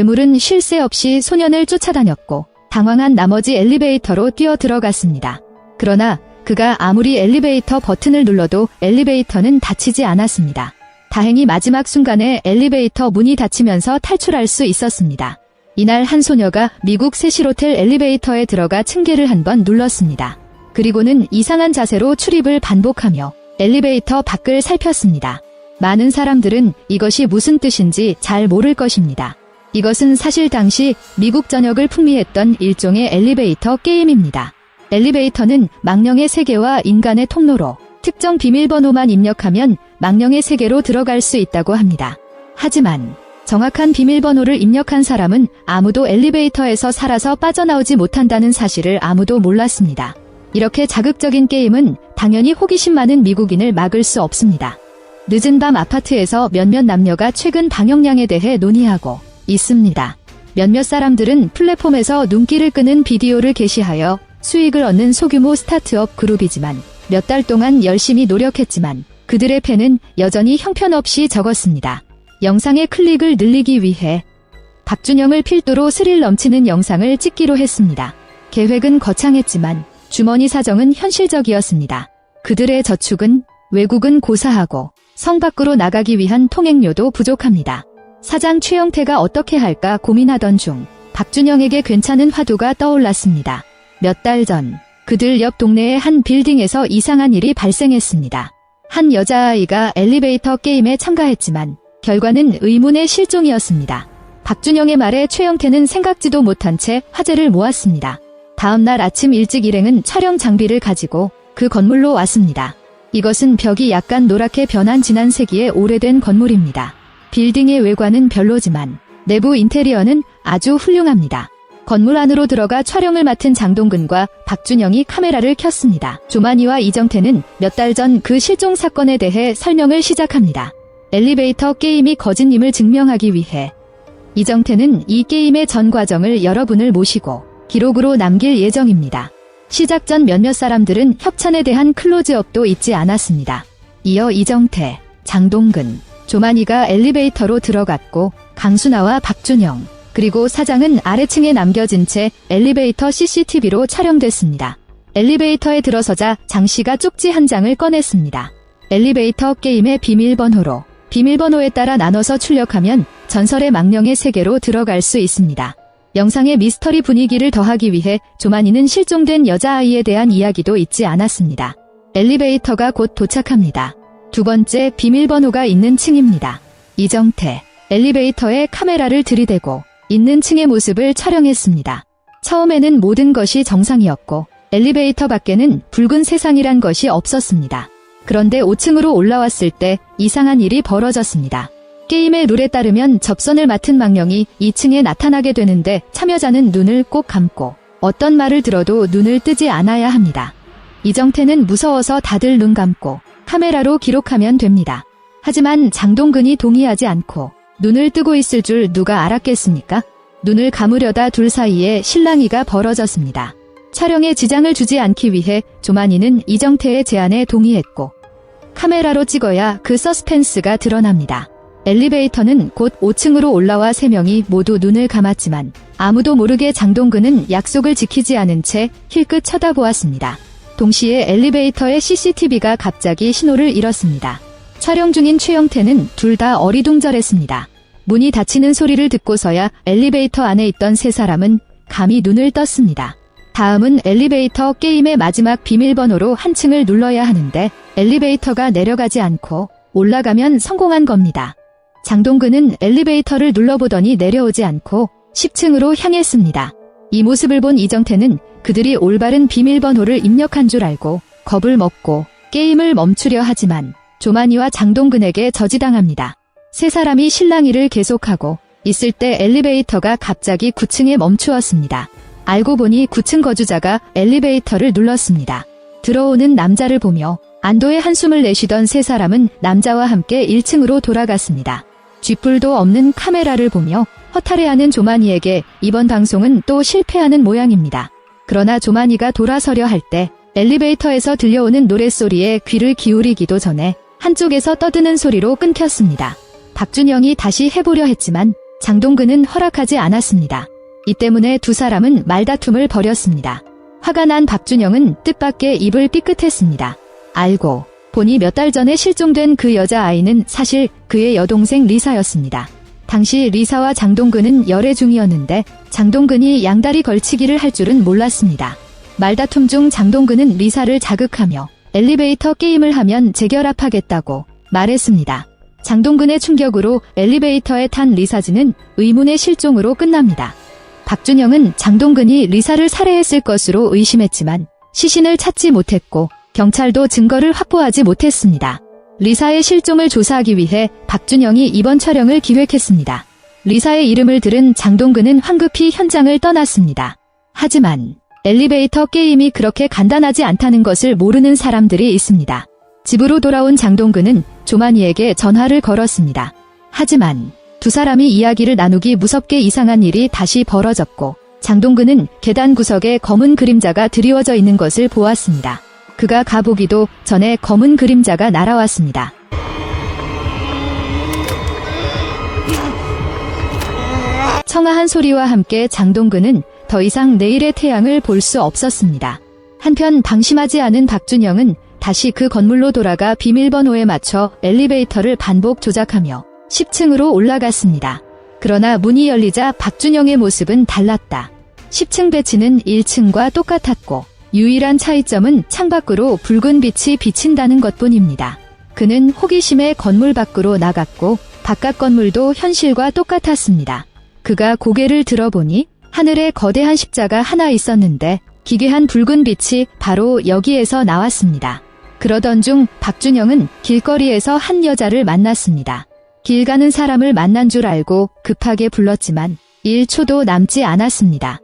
괴물은 쉴 새 없이 소년을 쫓아다녔고 당황한 나머지 엘리베이터로 뛰어 들어갔습니다. 그러나 그가 아무리 엘리베이터 버튼을 눌러도 엘리베이터는 닫히지 않았습니다. 다행히 마지막 순간에 엘리베이터 문이 닫히면서 탈출할 수 있었습니다. 이날 한 소녀가 미국 세실호텔 엘리베이터에 들어가 층계를 한 번 눌렀습니다. 그리고는 이상한 자세로 출입을 반복하며 엘리베이터 밖을 살폈습니다. 많은 사람들은 이것이 무슨 뜻인지 잘 모를 것입니다. 이것은 사실 당시 미국 전역을 풍미했던 일종의 엘리베이터 게임입니다. 엘리베이터는 망령의 세계와 인간의 통로로 특정 비밀번호만 입력하면 망령의 세계로 들어갈 수 있다고 합니다. 하지만 정확한 비밀번호를 입력한 사람은 아무도 엘리베이터에서 살아서 빠져나오지 못한다는 사실을 아무도 몰랐습니다. 이렇게 자극적인 게임은 당연히 호기심 많은 미국인을 막을 수 없습니다. 늦은 밤 아파트에서 몇몇 남녀가 최근 방역량에 대해 논의하고 있습니다. 몇몇 사람들은 플랫폼에서 눈길을 끄는 비디오를 게시하여 수익을 얻는 소규모 스타트업 그룹이지만 몇 달 동안 열심히 노력했지만 그들의 패는 여전히 형편없이 적었습니다. 영상의 클릭을 늘리기 위해 박준영을 필두로 스릴 넘치는 영상을 찍기로 했습니다. 계획은 거창했지만 주머니 사정은 현실적이었습니다. 그들의 저축은 외국은 고사하고 성 밖으로 나가기 위한 통행료도 부족합니다. 사장 최영태가 어떻게 할까 고민하던 중 박준영에게 괜찮은 화두가 떠올랐습니다. 몇 달 전 그들 옆 동네의 한 빌딩에서 이상한 일이 발생했습니다. 한 여자아이가 엘리베이터 게임에 참가했지만 결과는 의문의 실종이었습니다. 박준영의 말에 최영태는 생각지도 못한 채 화제를 모았습니다. 다음 날 아침 일찍 일행은 촬영 장비를 가지고 그 건물로 왔습니다. 이것은 벽이 약간 노랗게 변한 지난 세기의 오래된 건물입니다. 빌딩의 외관은 별로지만 내부 인테리어는 아주 훌륭합니다. 건물 안으로 들어가 촬영을 맡은 장동근과 박준영이 카메라를 켰습니다. 조만희와 이정태는 몇 달 전 그 실종 사건에 대해 설명을 시작합니다. 엘리베이터 게임이 거짓임을 증명하기 위해 이정태는 이 게임의 전 과정을 여러분을 모시고 기록으로 남길 예정입니다. 시작 전 몇몇 사람들은 협찬에 대한 클로즈업도 잊지 않았습니다. 이어 이정태, 장동근, 조만희가 엘리베이터로 들어갔고 강순아와 박준영, 그리고 사장은 아래층에 남겨진 채 엘리베이터 CCTV로 촬영됐습니다. 엘리베이터에 들어서자 장씨가 쪽지 한 장을 꺼냈습니다. 엘리베이터 게임의 비밀번호로 비밀번호에 따라 나눠서 출력하면 전설의 망령의 세계로 들어갈 수 있습니다. 영상의 미스터리 분위기를 더하기 위해 조만희는 실종된 여자아이에 대한 이야기도 잊지 않았습니다. 엘리베이터가 곧 도착합니다. 두 번째 비밀번호가 있는 층입니다. 이정태, 엘리베이터에 카메라를 들이대고 있는 층의 모습을 촬영했습니다. 처음에는 모든 것이 정상이었고 엘리베이터 밖에는 붉은 세상이란 것이 없었습니다. 그런데 5층으로 올라왔을 때 이상한 일이 벌어졌습니다. 게임의 룰에 따르면 접선을 맡은 망령이 2층에 나타나게 되는데 참여자는 눈을 꼭 감고 어떤 말을 들어도 눈을 뜨지 않아야 합니다. 이정태는 무서워서 다들 눈 감고 카메라로 기록하면 됩니다. 하지만 장동근이 동의하지 않고 눈을 뜨고 있을 줄 누가 알았겠습니까? 눈을 감으려다 둘 사이에 실랑이가 벌어졌습니다. 촬영에 지장을 주지 않기 위해 조만희는 이정태의 제안에 동의했고 카메라로 찍어야 그 서스펜스가 드러납니다. 엘리베이터는 곧 5층으로 올라와 3명이 모두 눈을 감았지만 아무도 모르게 장동근은 약속을 지키지 않은 채 힐끗 쳐다보았습니다. 동시에 엘리베이터의 CCTV가 갑자기 신호를 잃었습니다. 촬영 중인 최영태는 둘 다 어리둥절했습니다. 문이 닫히는 소리를 듣고서야 엘리베이터 안에 있던 세 사람은 감히 눈을 떴습니다. 다음은 엘리베이터 게임의 마지막 비밀번호로 한 층을 눌러야 하는데 엘리베이터가 내려가지 않고 올라가면 성공한 겁니다. 장동근은 엘리베이터를 눌러보더니 내려오지 않고 10층으로 향했습니다. 이 모습을 본 이정태는 그들이 올바른 비밀번호를 입력한 줄 알고 겁을 먹고 게임을 멈추려 하지만 조만희와 장동근에게 저지당합니다. 세 사람이 실랑이를 계속하고 있을 때 엘리베이터가 갑자기 9층에 멈추었습니다. 알고 보니 9층 거주자가 엘리베이터를 눌렀습니다. 들어오는 남자를 보며 안도의 한숨을 내쉬던 세 사람은 남자와 함께 1층으로 돌아갔습니다. 쥐뿔도 없는 카메라를 보며 허탈해하는 조만희에게 이번 방송은 또 실패하는 모양입니다. 그러나 조만희가 돌아서려 할 때 엘리베이터에서 들려오는 노랫소리에 귀를 기울이기도 전에 한쪽에서 떠드는 소리로 끊겼습니다. 박준영이 다시 해보려 했지만 장동근은 허락하지 않았습니다. 이 때문에 두 사람은 말다툼을 벌였습니다. 화가 난 박준영은 뜻밖의 입을 삐끗했습니다. 알고 보니 몇 달 전에 실종된 그 여자아이는 사실 그의 여동생 리사였습니다. 당시 리사와 장동근은 열애 중이었는데 장동근이 양다리 걸치기를 할 줄은 몰랐습니다. 말다툼 중 장동근은 리사를 자극하며 엘리베이터 게임을 하면 재결합하겠다고 말했습니다. 장동근의 충격으로 엘리베이터에 탄 리사진은 의문의 실종으로 끝납니다. 박준영은 장동근이 리사를 살해했을 것으로 의심했지만 시신을 찾지 못했고 경찰도 증거를 확보하지 못했습니다. 리사의 실종을 조사하기 위해 박준영이 이번 촬영을 기획했습니다. 리사의 이름을 들은 장동근은 황급히 현장을 떠났습니다. 하지만 엘리베이터 게임이 그렇게 간단하지 않다는 것을 모르는 사람들이 있습니다. 집으로 돌아온 장동근은 조만희에게 전화를 걸었습니다. 하지만 두 사람이 이야기를 나누기 무섭게 이상한 일이 다시 벌어졌고 장동근은 계단 구석에 검은 그림자가 드리워져 있는 것을 보았습니다. 그가 가보기도 전에 검은 그림자가 날아왔습니다. 청아한 소리와 함께 장동근은 더 이상 내일의 태양을 볼 수 없었습니다. 한편 방심하지 않은 박준영은 다시 그 건물로 돌아가 비밀번호에 맞춰 엘리베이터를 반복 조작하며 10층으로 올라갔습니다. 그러나 문이 열리자 박준영의 모습은 달랐다. 10층 배치는 1층과 똑같았고 유일한 차이점은 창밖으로 붉은 빛이 비친다는 것뿐입니다. 그는 호기심에 건물 밖으로 나갔고 바깥 건물도 현실과 똑같았습니다. 그가 고개를 들어보니 하늘에 거대한 십자가 하나 있었는데 기괴한 붉은 빛이 바로 여기에서 나왔습니다. 그러던 중 박준영은 길거리에서 한 여자를 만났습니다. 길 가는 사람을 만난 줄 알고 급하게 불렀지만 1초도 남지 않았습니다.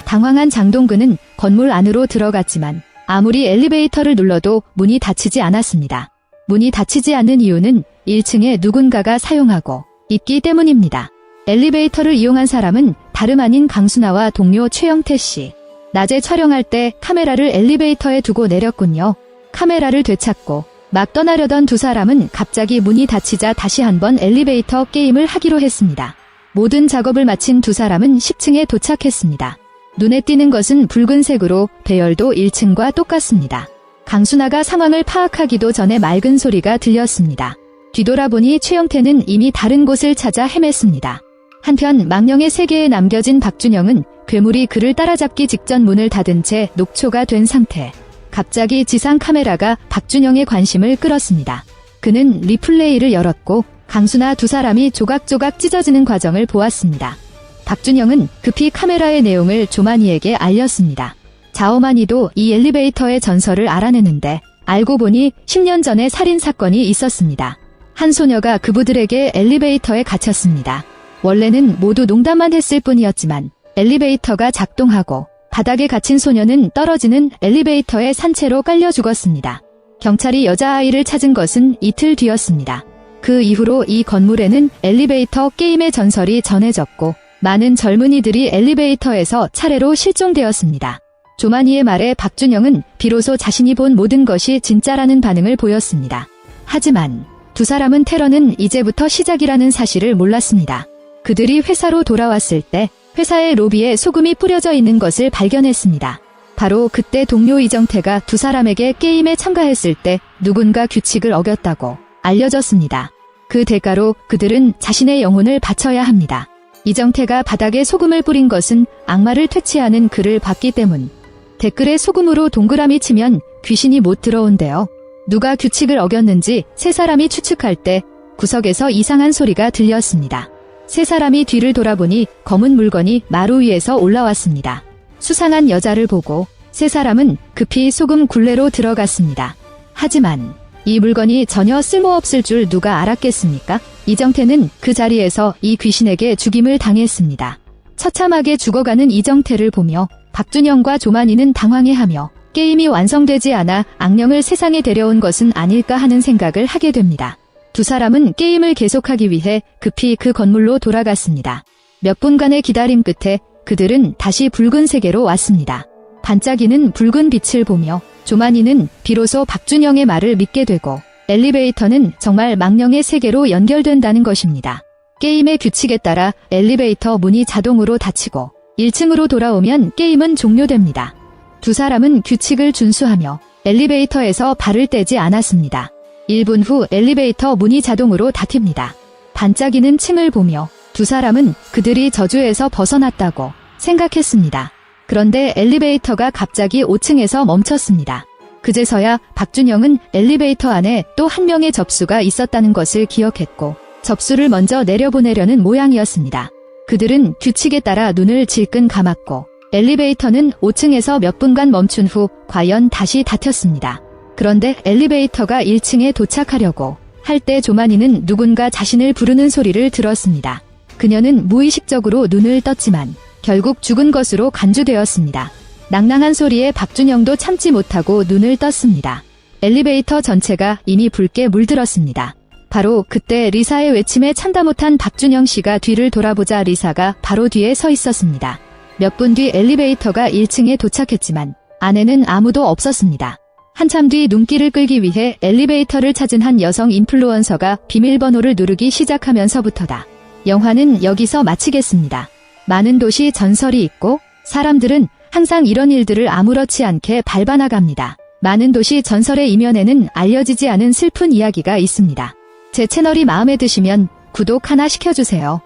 당황한 장동근은 건물 안으로 들어갔지만 아무리 엘리베이터를 눌러도 문이 닫히지 않았습니다. 문이 닫히지 않는 이유는 1층에 누군가가 사용하고 있기 때문입니다. 엘리베이터를 이용한 사람은 다름 아닌 강순아와 동료 최영태 씨. 낮에 촬영할 때 카메라를 엘리베이터에 두고 내렸군요. 카메라를 되찾고 막 떠나려던 두 사람은 갑자기 문이 닫히자 다시 한번 엘리베이터 게임을 하기로 했습니다. 모든 작업을 마친 두 사람은 10층에 도착했습니다. 눈에 띄는 것은 붉은색으로 배열도 1층과 똑같습니다. 강순아가 상황을 파악하기도 전에 맑은 소리가 들렸습니다. 뒤돌아보니 최영태는 이미 다른 곳을 찾아 헤맸습니다. 한편 망령의 세계에 남겨진 박준영은 괴물이 그를 따라잡기 직전 문을 닫은 채 녹초가 된 상태. 갑자기 지상 카메라가 박준영의 관심을 끌었습니다. 그는 리플레이를 열었고 강순아 두 사람이 조각조각 찢어지는 과정을 보았습니다. 박준영은 급히 카메라의 내용을 조만희에게 알렸습니다. 자오만희도 이 엘리베이터의 전설을 알아내는데 알고 보니 10년 전에 살인사건이 있었습니다. 한 소녀가 그부들에게 엘리베이터에 갇혔습니다. 원래는 모두 농담만 했을 뿐이었지만 엘리베이터가 작동하고 바닥에 갇힌 소녀는 떨어지는 엘리베이터에 산채로 깔려 죽었습니다. 경찰이 여자아이를 찾은 것은 이틀 뒤였습니다. 그 이후로 이 건물에는 엘리베이터 게임의 전설이 전해졌고 많은 젊은이들이 엘리베이터에서 차례로 실종되었습니다. 조만희의 말에 박준영은 비로소 자신이 본 모든 것이 진짜라는 반응을 보였습니다. 하지만 두 사람은 테러는 이제부터 시작이라는 사실을 몰랐습니다. 그들이 회사로 돌아왔을 때 회사의 로비에 소금이 뿌려져 있는 것을 발견했습니다. 바로 그때 동료 이정태가 두 사람에게 게임에 참가했을 때 누군가 규칙을 어겼다고 알려졌습니다. 그 대가로 그들은 자신의 영혼을 바쳐야 합니다. 이정태가 바닥에 소금을 뿌린 것은 악마를 퇴치하는 글을 봤기 때문. 댓글에 소금으로 동그라미 치면 귀신이 못 들어온대요. 누가 규칙을 어겼는지 세 사람이 추측할 때 구석에서 이상한 소리가 들렸습니다. 세 사람이 뒤를 돌아보니 검은 물건이 마루 위에서 올라왔습니다. 수상한 여자를 보고 세 사람은 급히 소금 굴레로 들어갔습니다. 하지만 이 물건이 전혀 쓸모없을 줄 누가 알았겠습니까? 이정태는 그 자리에서 이 귀신에게 죽임을 당했습니다. 처참하게 죽어가는 이정태를 보며 박준영과 조만희는 당황해하며 게임이 완성되지 않아 악령을 세상에 데려온 것은 아닐까 하는 생각을 하게 됩니다. 두 사람은 게임을 계속하기 위해 급히 그 건물로 돌아갔습니다. 몇 분간의 기다림 끝에 그들은 다시 붉은 세계로 왔습니다. 반짝이는 붉은 빛을 보며 조만희는 비로소 박준영의 말을 믿게 되고 엘리베이터는 정말 망령의 세계로 연결된다는 것입니다. 게임의 규칙에 따라 엘리베이터 문이 자동으로 닫히고 1층으로 돌아오면 게임은 종료됩니다. 두 사람은 규칙을 준수하며 엘리베이터에서 발을 떼지 않았습니다. 1분 후 엘리베이터 문이 자동으로 닫힙니다. 반짝이는 층을 보며 두 사람은 그들이 저주에서 벗어났다고 생각했습니다. 그런데 엘리베이터가 갑자기 5층에서 멈췄습니다. 그제서야 박준영은 엘리베이터 안에 또 한 명의 접수가 있었다는 것을 기억했고 접수를 먼저 내려보내려는 모양이었습니다. 그들은 규칙에 따라 눈을 질끈 감았고 엘리베이터는 5층에서 몇 분간 멈춘 후 과연 다시 닫혔습니다. 그런데 엘리베이터가 1층에 도착하려고 할 때 조만이는 누군가 자신을 부르는 소리를 들었습니다. 그녀는 무의식적으로 눈을 떴지만 결국 죽은 것으로 간주되었습니다. 낭낭한 소리에 박준영도 참지 못하고 눈을 떴습니다. 엘리베이터 전체가 이미 붉게 물들었습니다. 바로 그때 리사의 외침에 참다 못한 박준영 씨가 뒤를 돌아보자 리사가 바로 뒤에 서 있었습니다. 몇 분 뒤 엘리베이터가 1층에 도착했지만 안에는 아무도 없었습니다. 한참 뒤 눈길을 끌기 위해 엘리베이터를 찾은 한 여성 인플루언서가 비밀번호를 누르기 시작하면서부터다. 영화는 여기서 마치겠습니다. 많은 도시 전설이 있고 사람들은 항상 이런 일들을 아무렇지 않게 밟아나갑니다. 많은 도시 전설의 이면에는 알려지지 않은 슬픈 이야기가 있습니다. 제 채널이 마음에 드시면 구독 하나 시켜주세요.